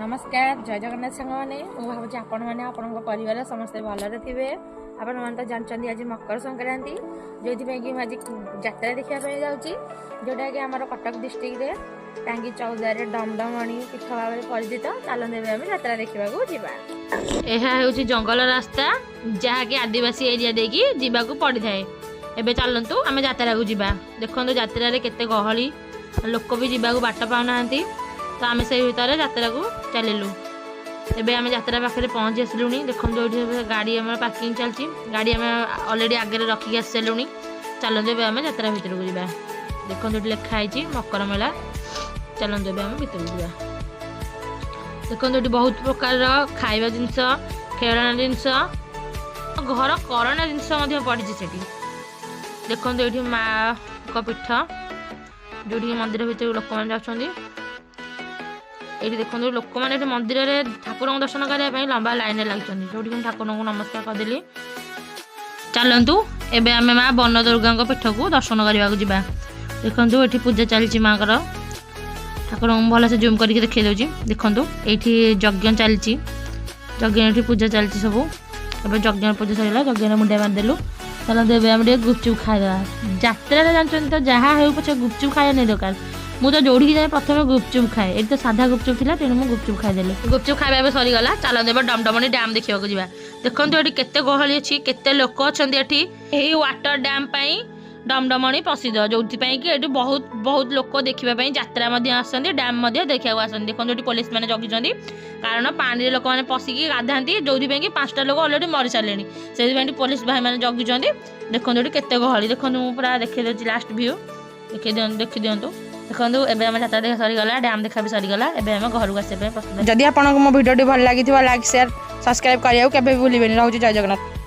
नमस्कार जय जगन्नाथ सांग मैंने भावुँ आपण मैंने आपण परिवार समस्ते भलरे थे आपण मैंने तो जानते आज मकर संक्रांति जो कि आज यात्रा देखापी जाऊँगी जोटा कि आम कटक डिस्ट्रिक्ट रे टांगी चौदारे डमडमणी पीठ भाव में परिचित चलते आम यात्रा देखा जावा। यह जंगल रास्ता जहाँकि आदिवासी एरिया देकी जीवाकू पड़ी थाए। एबे चलतु आम यात्रा को जीवा। देखो यात्रा रे केते गहली लोक भी जीवाकू बाट पाऊना तो आम से भर यात्रा को चलू। एबे आम यात्रा पाखे पहुँची आसलु। देखो ये गाड़ी आम पार्किंग चलती गाड़ी आम अलरेडी आगे रखिक आस सारूँ। चलते एवं आम यात्रा भितर को जावा। देखो ये लिखाई मकर मेला। चलते एवं आम भितर को जावा। देखो ये बहुत प्रकार खाइबा जिनस खेलना जिनस घर करना जिनस पड़ी से। देखो ये माँ का पीठ जो मंदिर भितर लोक मैंने ये देखो लोक मैंने मंदिर में ठाकुर दर्शन करने लंबा लाइन लगी जो ठाकुर को नमस्कार करदेली। चलतु एवं आम माँ वन दुर्गा पीठ को दर्शन करने को जावा। देखो ये पूजा चलती माँ कर ठाकुर भल से जूम करके देखी दूसरी। देखो ये यज्ञ चलती यज्ञ पूजा चलती सब। एवं यज्ञ पूजा सरला यज्ञ मुंडिया मारिदेलु। चलते एवं आम गुपचुप खाईदेवा। यात्रा जानते तो जहाँ हो पचे गुपचुप खाया नहीं दरकार। मुझे जो जाए प्रथम गुपचुप खाए ये तो साधा गुपचुप थी तेणु मुझे गुपचुप खाईदेली। गुपचुप खाଇବା सरीगला। चलते डमडमणी डैम देखा जा। देखो ये केते गहली अच्छी केते लोक अच्छा ये वाटर डैम डमडमणी प्रसिद्ध जो कि ये बहुत बहुत लोक देखापी यात्रा आसती डैम देखा आसती। देखो ये पुलिस मैंने जगी कारण पानी लोक मैंने पशिकी गाधाती जो कि 5टा लोक अलरेडी मरी सारे से पुलिस भाई मैंने जगी। देखो ये केते गहली। देखो पूरा देखी दूसरी लास्ट व्यू देखी दिंतु। देखो एवं आम यात्रा देखा सरीगला डैम देखा भी सरीगला। एवं आम घर को आसपा प्रस्तुत। जदि आपको मो भिडियो भल लगी लाइक शेयर सब्सक्राइब करने के भूलें। रोचे जय जगन्नाथ।